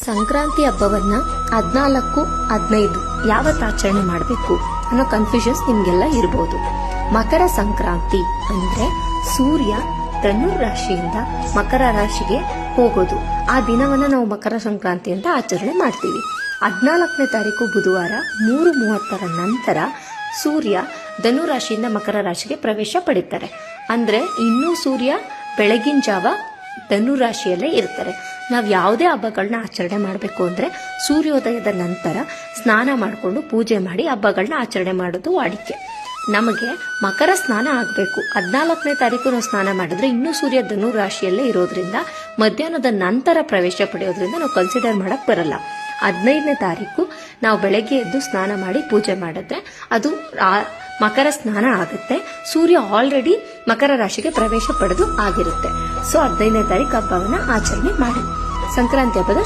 ಸಂಕ್ರಾಂತಿ ಹಬ್ಬವನ್ನ 14, 15 ಯಾವತ್ತು ಆಚರಣೆ ಮಾಡಬೇಕು ಅನ್ನೋ ಕನ್ಫ್ಯೂಷನ್ಸ್ ನಿಮ್ಗೆಲ್ಲ ಇರಬಹುದು. ಮಕರ ಸಂಕ್ರಾಂತಿ ಅಂದ್ರೆ ಸೂರ್ಯ ಧನುರ್ ರಾಶಿಯಿಂದ ಮಕರ ರಾಶಿಗೆ ಹೋಗೋದು. ಆ ದಿನವನ್ನ ನಾವು ಮಕರ ಸಂಕ್ರಾಂತಿ ಅಂತ ಆಚರಣೆ ಮಾಡ್ತೀವಿ. 14ನೇ ತಾರೀಕು ಬುಧವಾರ 3:30 ನಂತರ ಸೂರ್ಯ ಧನು ರಾಶಿಯಿಂದ ಮಕರ ರಾಶಿಗೆ ಪ್ರವೇಶ ಪಡಿತಾರೆ. ಅಂದ್ರೆ ಇನ್ನೂ ಸೂರ್ಯ ಬೆಳಗಿನ ಜಾವ ಧನು ರಾಶಿಯಲ್ಲೇ ಇರ್ತಾರೆ. ನಾವು ಯಾವುದೇ ಹಬ್ಬಗಳನ್ನ ಆಚರಣೆ ಮಾಡಬೇಕು ಅಂದ್ರೆ ಸೂರ್ಯೋದಯದ ನಂತರ ಸ್ನಾನ ಮಾಡಿಕೊಂಡು ಪೂಜೆ ಮಾಡಿ ಹಬ್ಬಗಳನ್ನ ಆಚರಣೆ ಮಾಡೋದು ವಾಡಿಕೆ. ನಮಗೆ ಮಕರ ಸ್ನಾನ ಆಗಬೇಕು. 14ನೇ ತಾರೀಕು ನಾವು ಸ್ನಾನ ಮಾಡಿದ್ರೆ ಇನ್ನೂ ಸೂರ್ಯ ಧನು ರಾಶಿಯಲ್ಲೇ ಇರೋದ್ರಿಂದ ಮಧ್ಯಾಹ್ನದ ನಂತರ ಪ್ರವೇಶ ಪಡೆಯೋದ್ರಿಂದ ನಾವು ಕನ್ಸಿಡರ್ ಮಾಡಕ್ ಬರಲ್ಲ. 15ನೇ ತಾರೀಕು ನಾವು ಬೆಳಗ್ಗೆ ಎದ್ದು ಸ್ನಾನ ಮಾಡಿ ಪೂಜೆ ಮಾಡಿದ್ರೆ ಅದು ಮಕರ ಸ್ನಾನ ಆಗುತ್ತೆ. ಸೂರ್ಯ ಆಲ್ರೆಡಿ ಮಕರ ರಾಶಿಗೆ ಪ್ರವೇಶ ಪಡೆದು ಆಗಿರುತ್ತೆ. ಸೊ 15ನೇ ತಾರೀಕು ಹಬ್ಬವನ್ನ ಆಚರಣೆ ಮಾಡಿ ಸಂಕ್ರಾಂತಿ ಹಬ್ಬದ